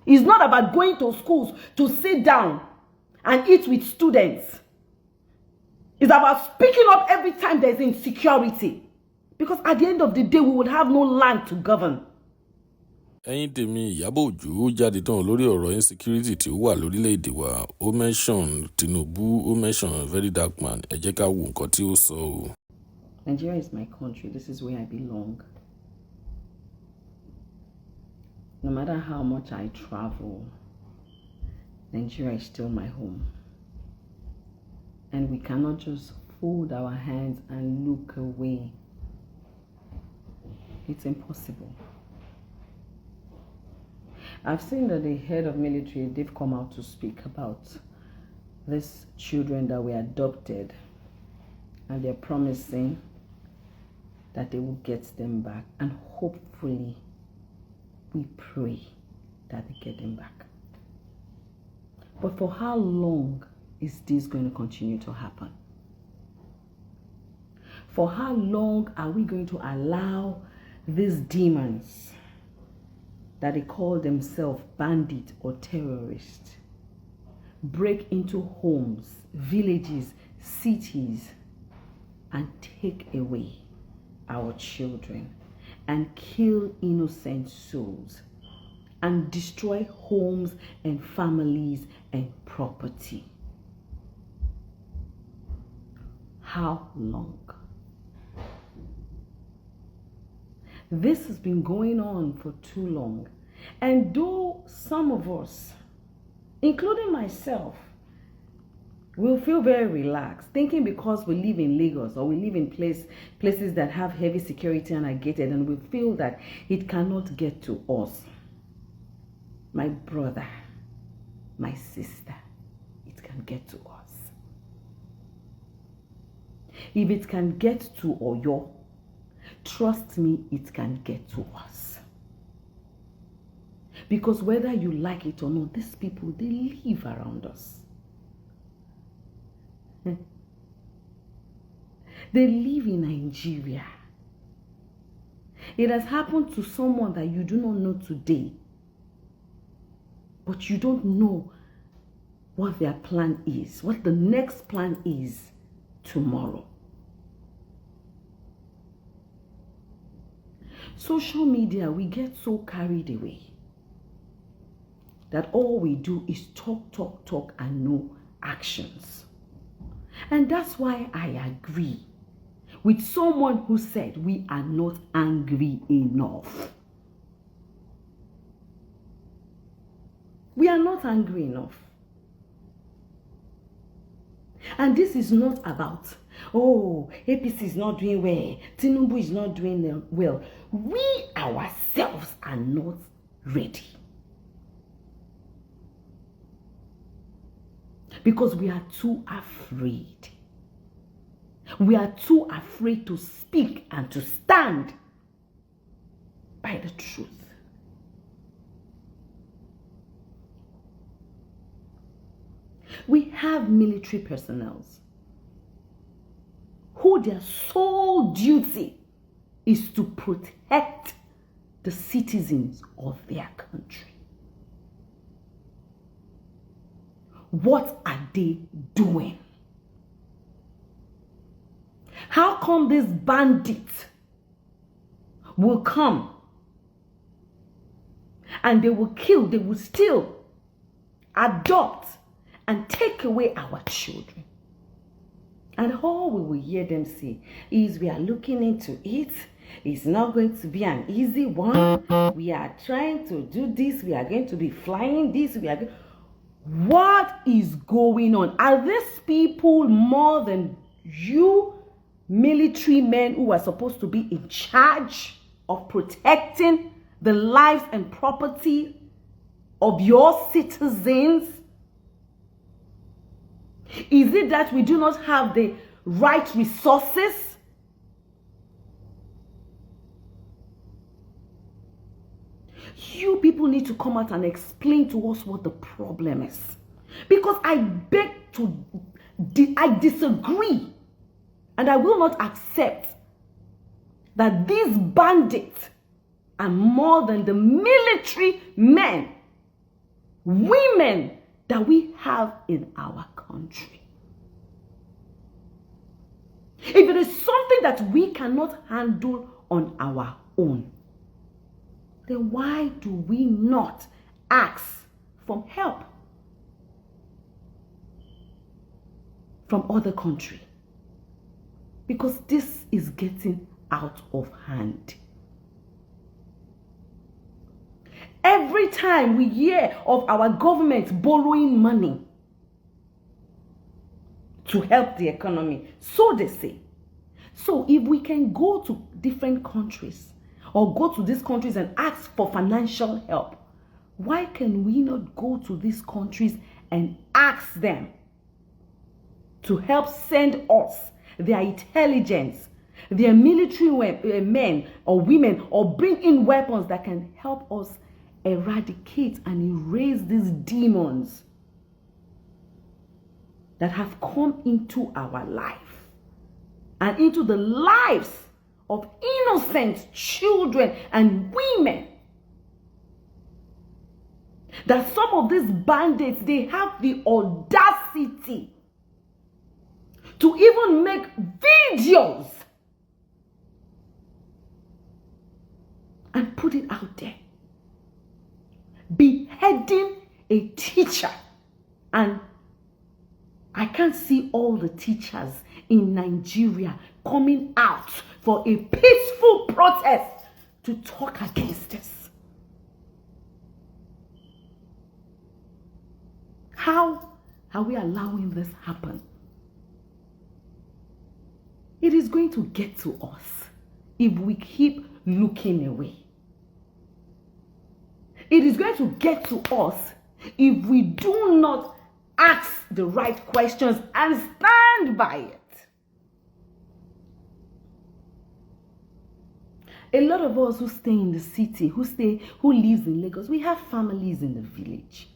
It's not about going to schools to sit down and eat with students. It's about speaking up every time there's insecurity. Because at the end of the day, we would have no land to govern. ẹ̀yin tèmi Ìyábọ̀ Òjó jáde tán lórí ọ̀rọ̀ insecurity tí ó wà lórílẹ̀‐èdè wa. Ó mention Tinubu, ó mention very dark man. Ẹ jẹ́ ká wo nǹkan tí ó sọ o. Nigeria is my country. This is where I belong. No matter how much I travel, Nigeria is still my home. And we cannot just fold our hands and look away. It's impossible. I've seen that the head of military, they've come out to speak about these children that were adopted, and they're promising that they will get them back, and hopefully we pray that they get them back. But for how long is this going to continue to happen? For how long are we going to allow these demons that they call themselves bandits or terrorists break into homes, villages, cities, and take away our children and kill innocent souls and destroy homes and families and property? How long? This has been going on for too long. And though some of us, including myself, will feel very relaxed, thinking because we live in Lagos or we live in places that have heavy security and are gated, and we feel that it cannot get to us. My brother, my sister, it can get to us. If it can get to Oyo, trust me, it can get to us. Because whether you like it or not, these people, they live around us. They live in Nigeria. It has happened to someone that you do not know today, but you don't know what their plan is, what the next plan is tomorrow. Social media, we get so carried away that all we do is talk, and no actions. And that's why I agree with someone who said we are not angry enough. We are not angry enough. And this is not about, oh, APC is not doing well, Tinubu is not doing well. We ourselves are not ready. Because we are too afraid. We are too afraid to speak and to stand by the truth. We have military personnel who their sole duty is to protect the citizens of their country. What are they doing? How come this bandit will come and they will kill, they will steal, adopt, and take away our children? And all we will hear them say is, we are looking into it. It's not going to be an easy one. We are trying to do this. We are going to be flying this. What is going on? Are these people more than you military men who are supposed to be in charge of protecting the lives and property of your citizens? Is it that we do not have the right resources? You people need to come out and explain to us what the problem is. Because I disagree, and I will not accept that these bandits are more than the military men women that we have in our country. If it is something that we cannot handle on our own, then why do we not ask for help from other countries? Because this is getting out of hand. Every time we hear of our government borrowing money to help the economy, so they say. So if we can go to different countries or go to these countries and ask for financial help, why can we not go to these countries and ask them to help send us their intelligence, their military men or women, or bring in weapons that can help us eradicate and erase these demons that have come into our life and into the lives of innocent children and women? That some of these bandits, they have the audacity to even make videos and put it out there, beheading a teacher. And I can't see all the teachers in Nigeria coming out for a peaceful protest to talk against this. How are we allowing this happen? It is going to get to us if we keep looking away. It is going to get to us if we do not ask the right questions and stand by it. A lot of us who stay in the city, who lives in Lagos, we have families in the village.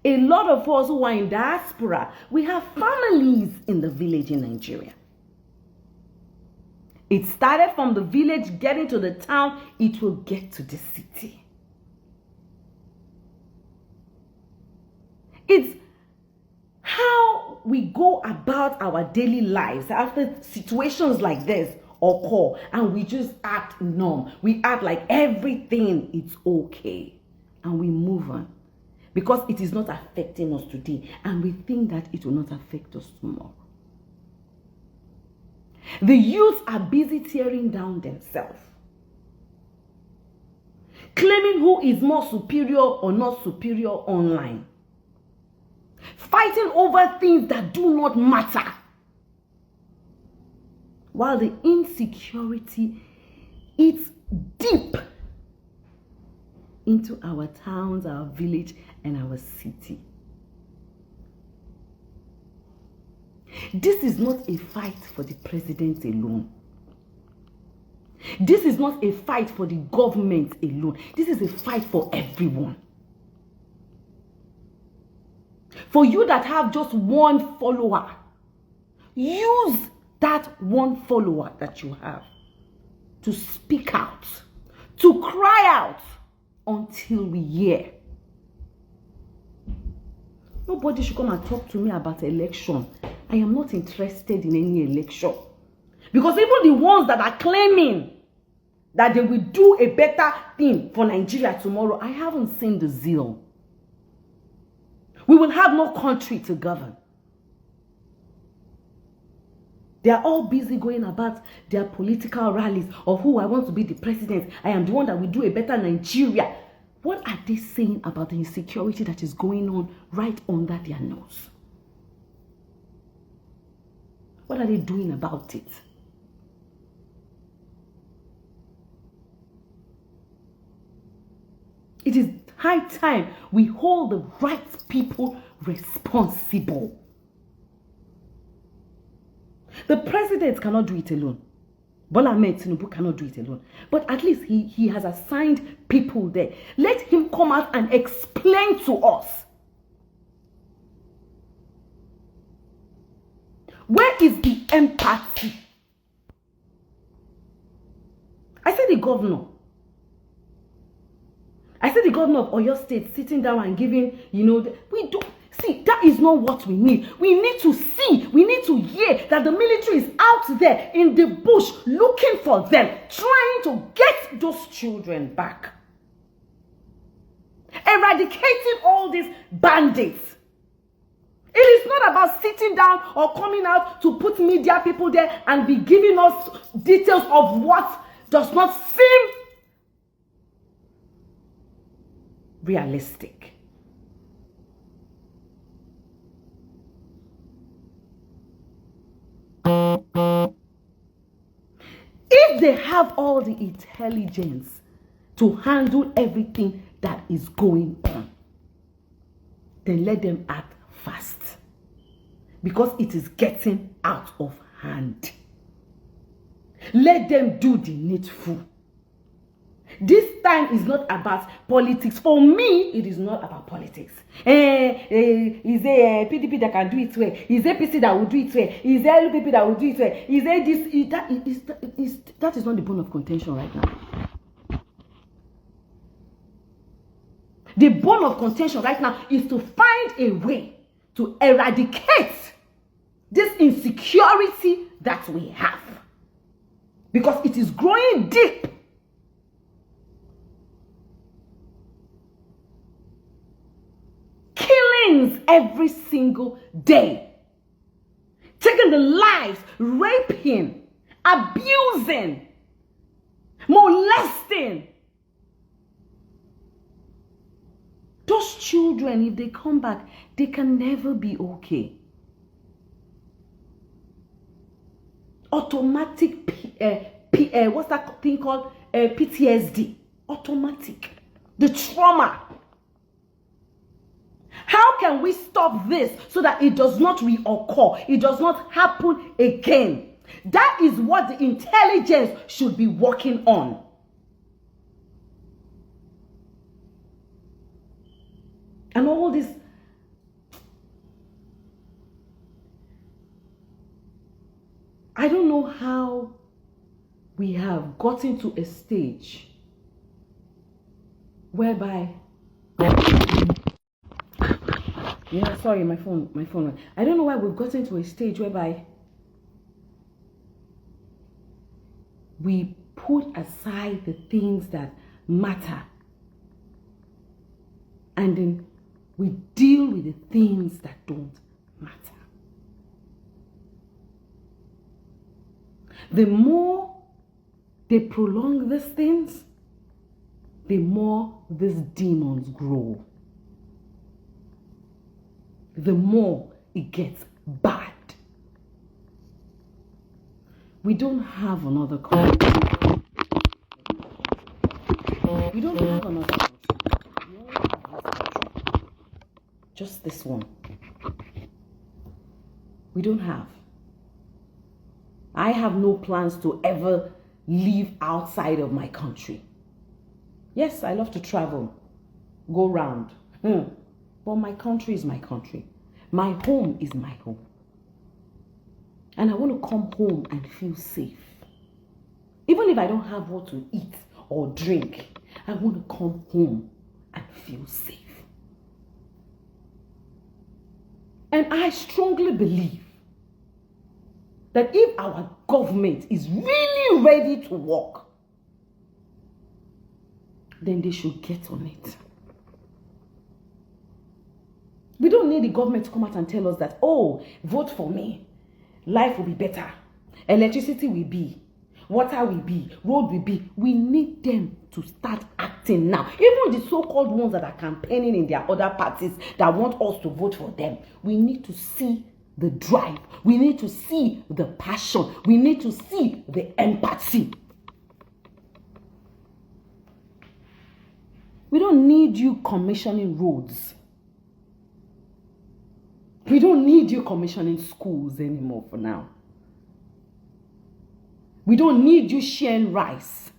A lot of us who are in diaspora, we have families in the village in Nigeria. It started from the village, getting to the town, it will get to the city. It's how we go about our daily lives after situations like this occur, and we just act numb. We act like everything is okay, and we move on because it is not affecting us today, and we think that it will not affect us tomorrow. The youth are busy tearing down themselves, claiming who is more superior or not superior online, fighting over things that do not matter, while the insecurity eats deep into our towns, our village, and our city. This is not a fight for the president alone. This is not a fight for the government alone. This is a fight for everyone. For you that have just one follower, use that one follower that you have to speak out, to cry out until we hear. Nobody should come and talk to me about election. I am not interested in any election. Because even the ones that are claiming that they will do a better thing for Nigeria tomorrow, I haven't seen the zeal. We will have no country to govern. They are all busy going about their political rallies of who I want to be the president. I am the one that will do a better Nigeria. What are they saying about the insecurity that is going on right under their nose? What are they doing about it? It is high time we hold the right people responsible. The president cannot do it alone. Bola Tinubu cannot do it alone. But at least he has assigned people there. Let him come out and explain to us. Where is the empathy? I said the governor. I see the governor of Oyo State sitting down and giving, we don't. See, that is not what we need. We need to see, we need to hear that the military is out there in the bush looking for them, trying to get those children back. Eradicating all these bandits. It is not about sitting down or coming out to put media people there and be giving us details of what does not seem realistic. If they have all the intelligence to handle everything that is going on, then let them act fast, because it is getting out of hand. Let them do the needful. This time is not about politics. For me, it is not about politics. Is there a PDP that can do it well? Is there PC that will do it well? Is there LPP that will do it well? Is there this? That is not the bone of contention right now. The bone of contention right now is to find a way to eradicate this insecurity that we have, because it is growing deep. Killings every single day, taking the lives, raping, abusing, molesting. Those children, if they come back, they can never be okay. Automatic, what's that thing called? PTSD. Automatic. The trauma. How can we stop this so that it does not reoccur? It does not happen again. That is what the intelligence should be working on. And all this, I don't know how we have gotten to a stage whereby, sorry, my phone. I don't know why we've gotten to a stage whereby we put aside the things that matter, and then we deal with the things that don't matter. The more they prolong these things, the more these demons grow. The more it gets bad. We don't have another country. We don't have another country. We only have this country. Just this one. We don't have. I have no plans to ever live outside of my country. Yes, I love to travel, go round. But my country is my country. My home is my home. And I want to come home and feel safe. Even if I don't have what to eat or drink, I want to come home and feel safe. And I strongly believe that if our government is really ready to work, then they should get on it. We don't need the government to come out and tell us that, oh, vote for me. Life will be better. Electricity will be. Water will be. Road will be. We need them to start acting now. Even the so-called ones that are campaigning in their other parties that want us to vote for them. We need to see the drive. We need to see the passion. We need to see the empathy. We don't need you commissioning roads. We don't need you commissioning schools anymore for now. We don't need you sharing rice.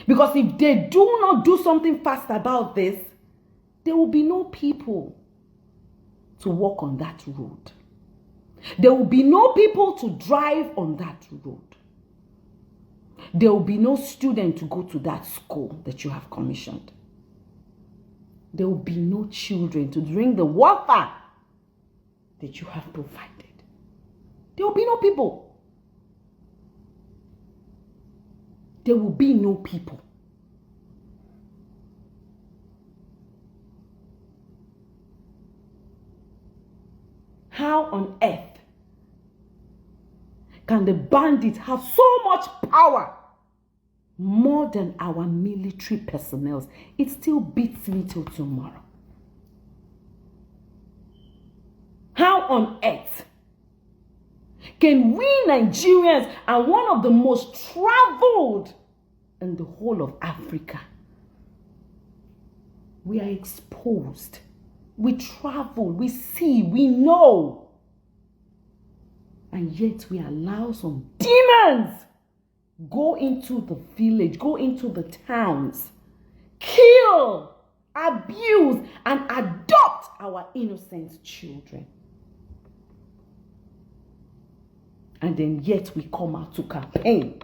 Because if they do not do something fast about this, there will be no people to walk on that road. There will be no people to drive on that road. there will be no student to go to that school that you have commissioned. There will be no children to drink the water that you have provided. There will be no people. There will be no people. How on earth can the bandits have so much power more than our military personnel? It still beats me till tomorrow. How on earth can we Nigerians are one of the most traveled in the whole of Africa? We are exposed. We travel, we see, we know. And yet we allow some demons go into the village, go into the towns, kill, abuse, and adopt our innocent children. And then yet we come out to campaign.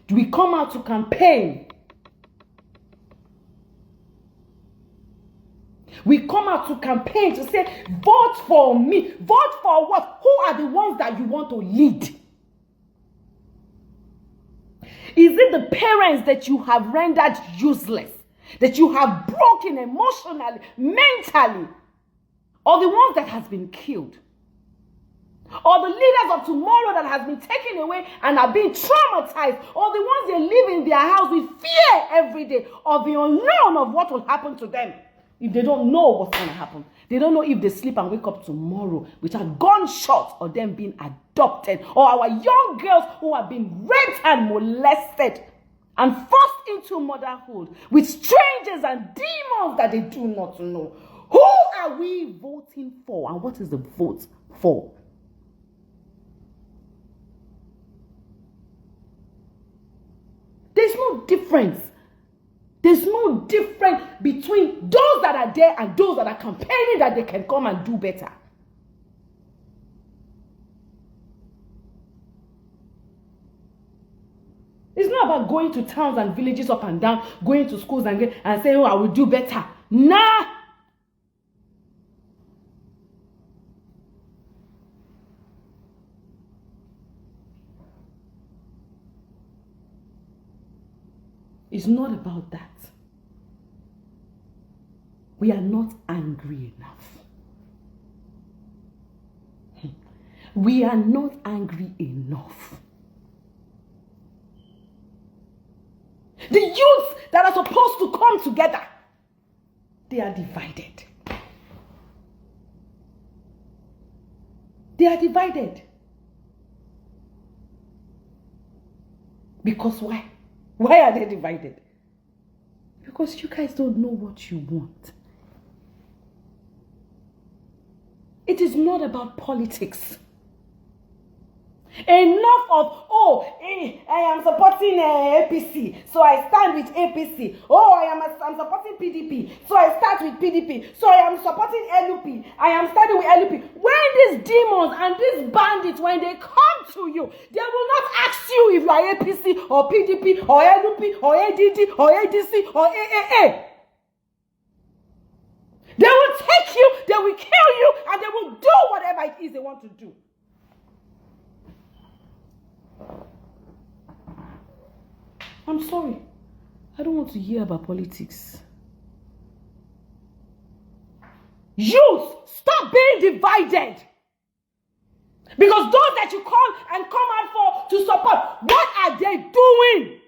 Do we come out to campaign? We come out to campaign to say, vote for me. Vote for what? Who are the ones that you want to lead? Is it the parents that you have rendered useless? That you have broken emotionally, mentally? Or the ones that has been killed? Or the leaders of tomorrow that has been taken away and are being traumatized? Or the ones that live in their house with fear every day of the unknown of what will happen to them? If they don't know what's going to happen. They don't know if they sleep and wake up tomorrow without gunshots or them being adopted. Or our young girls who have been raped and molested and forced into motherhood with strangers and demons that they do not know. Who are we voting for? And what is the vote for? There's no difference. There's no difference between those that are there and those that are campaigning that they can come and do better. It's not about going to towns and villages up and down, going to schools and saying, oh, I will do better. Nah. It's not about that. We are not angry enough. We are not angry enough. The youths that are supposed to come together, they are divided. They are divided. Because why? Why are they divided? Because you guys don't know what you want. It is not about politics. Enough of, I am supporting APC, so I stand with APC. I'm supporting PDP, so I start with PDP. So I am supporting LUP, I am starting with LUP. When these demons and these bandits, when they come to you, they will not ask you if you are APC or PDP or LUP or ADD or ADC or AAA. They will take you, they will kill you, and they will do whatever it is they want to do. I'm sorry. I don't want to hear about politics. Youth, stop being divided. Because those that you call and come out for to support, what are they doing?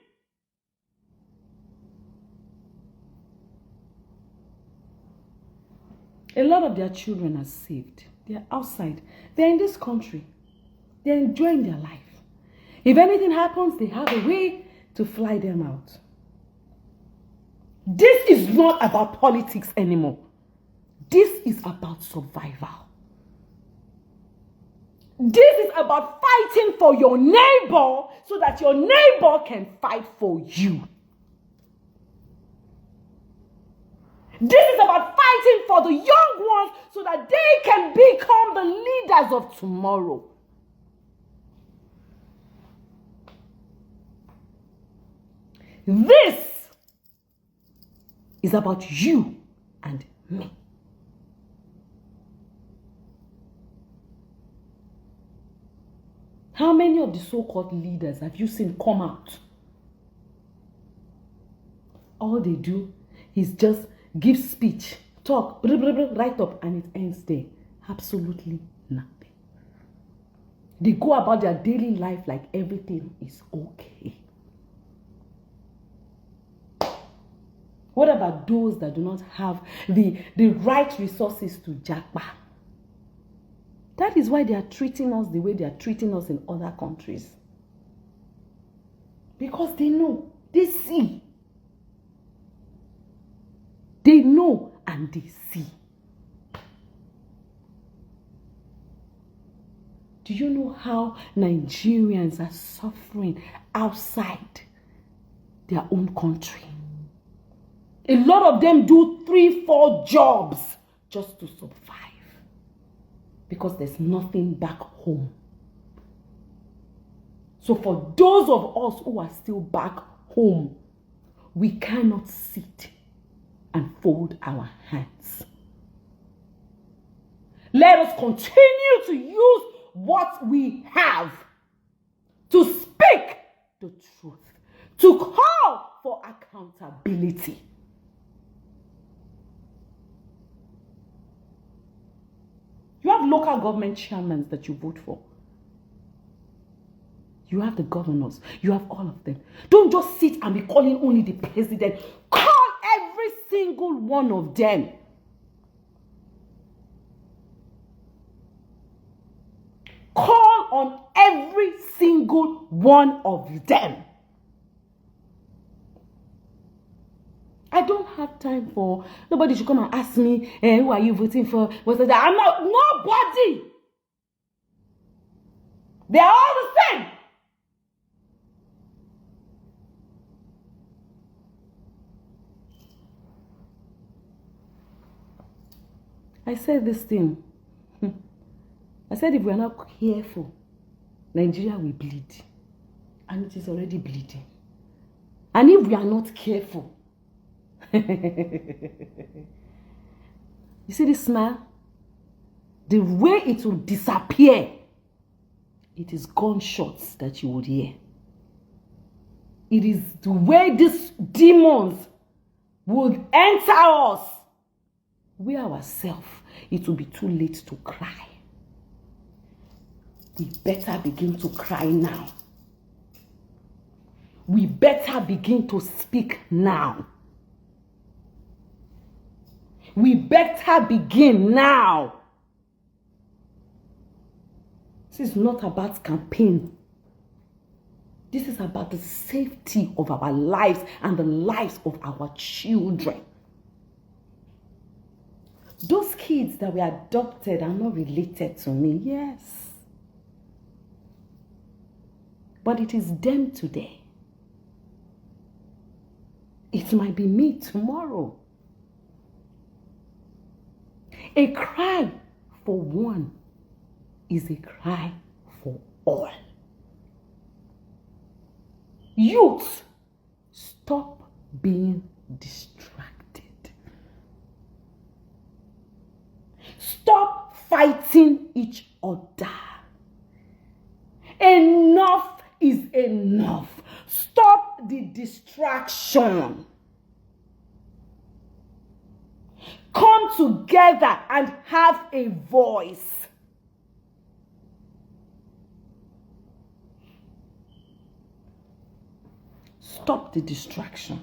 A lot of their children are saved. They are outside. They're in this country. They're enjoying their life. If anything happens, they have a way to fly them out. This is not about politics anymore. This is about survival. This is about fighting for your neighbor so that your neighbor can fight for you. This is about fighting for the young ones so that they can become the leaders of tomorrow. This is about you and me. How many of the so-called leaders have you seen come out? All they do is just give speech, talk, write up, and it ends there. Absolutely nothing. They go about their daily life like everything is okay. What about those that do not have the right resources to japa? That is why they are treating us the way they are treating us in other countries. Because they know, they see. They know and they see. Do you know how Nigerians are suffering outside their own country? A lot of them do 3-4 jobs just to survive. Because there's nothing back home. So for those of us who are still back home, we cannot sit and fold our hands. Let us continue to use what we have to speak the truth, to call for accountability. You have local government chairmen that you vote for. You have the governors. You have all of them. Don't just sit and be calling only the president. Call every single one of them. Call on every single one of them. I don't have time for nobody should come and ask me, who are you voting for? What's that? I'm not nobody. They are all the same. I said this thing. I said if we are not careful, Nigeria will bleed. And it is already bleeding. And if we are not careful, you see this smile? The way it will disappear, it is gunshots that you would hear. It is the way these demons would enter us. We ourselves, it will be too late to cry. We better begin to cry now. We better begin to speak now. We better begin now. This is not about campaign. This is about the safety of our lives and the lives of our children. Those kids that were adopted are not related to me, yes. But it is them today. It might be me tomorrow. A cry for one is a cry for all. Youth, stop being distracted. Stop fighting each other. Enough is enough. Stop the distraction. Come together and have a voice. Stop the distraction.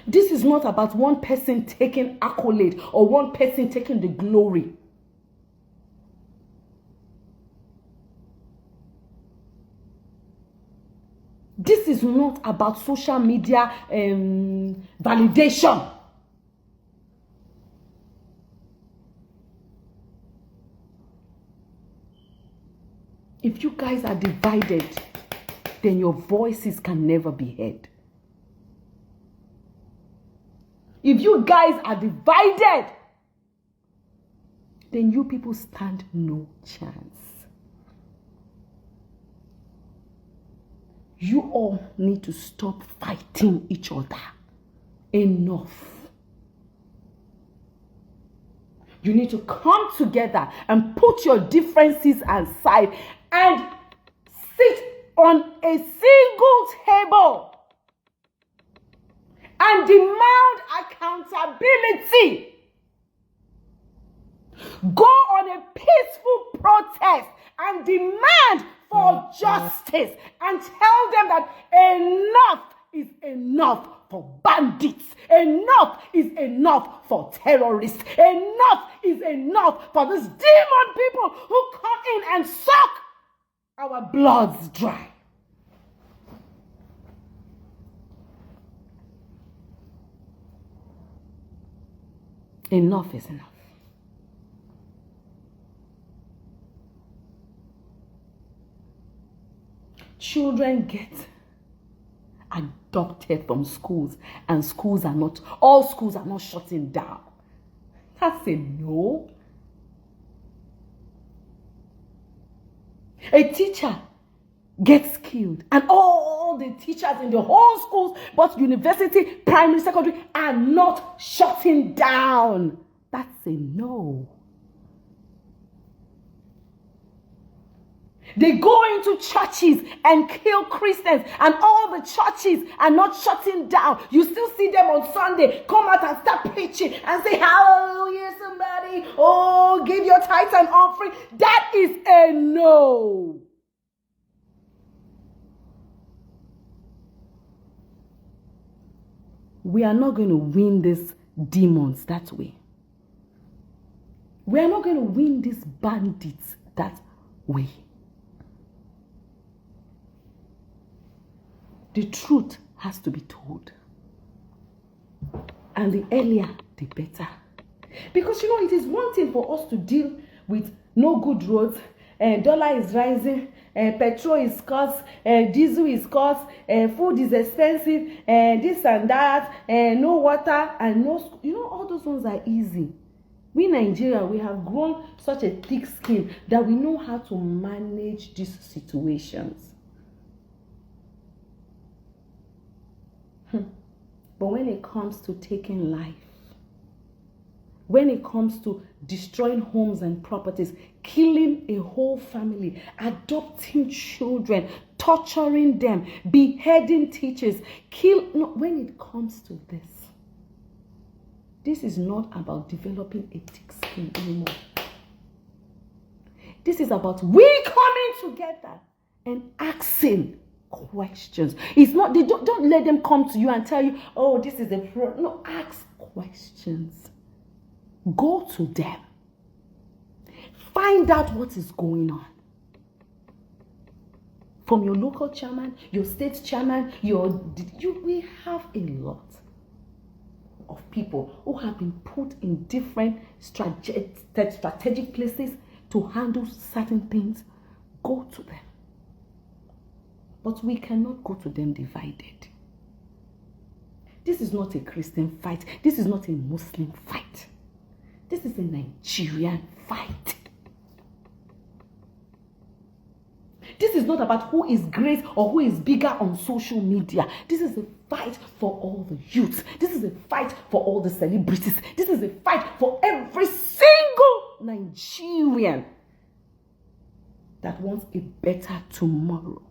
This is not about one person taking accolade or one person taking the glory. This is not about social media validation. If you guys are divided, then your voices can never be heard. If you guys are divided, then you people stand no chance. You all need to stop fighting each other. Enough. You need to come together and put your differences aside and sit on a single table and demand accountability. Go on a peaceful protest and demand for justice and tell them that enough is enough for bandits. Enough is enough for terrorists. Enough is enough for these demon people who come in and suck our bloods dry. Enough is enough. Children get adopted from schools, and all schools are not shutting down. That's a no. A teacher gets killed, and all the teachers in the whole schools, both university, primary, secondary, are not shutting down. That's a no. They go into churches and kill Christians, and all the churches are not shutting down. You still see them on Sunday come out and start preaching and say, hallelujah, somebody. Oh, give your tithes and offering. That is a no. We are not going to win these demons that way. We are not going to win these bandits that way. The truth has to be told. And the earlier, the better. Because, it is one thing for us to deal with no good roads, dollar is rising, petrol is scarce, diesel is scarce, food is expensive, this and that, no water, and no, all those ones are easy. We in Nigeria, we have grown such a thick skin that we know how to manage these situations. But when it comes to taking life, when it comes to destroying homes and properties, killing a whole family, adopting children, torturing them, beheading teachers, when it comes to this is not about developing a thick skin anymore. This is about we coming together and asking questions. It's not, don't let them come to you and tell you, oh, this is a fraud. No, ask questions. Go to them. Find out what is going on. From your local chairman, your state chairman, we have a lot of people who have been put in different strategic places to handle certain things. Go to them. But we cannot go to them divided. This is not a Christian fight. This is not a Muslim fight. This is a Nigerian fight. This is not about who is great or who is bigger on social media. This is a fight for all the youth. This is a fight for all the celebrities. This is a fight for every single Nigerian that wants a better tomorrow.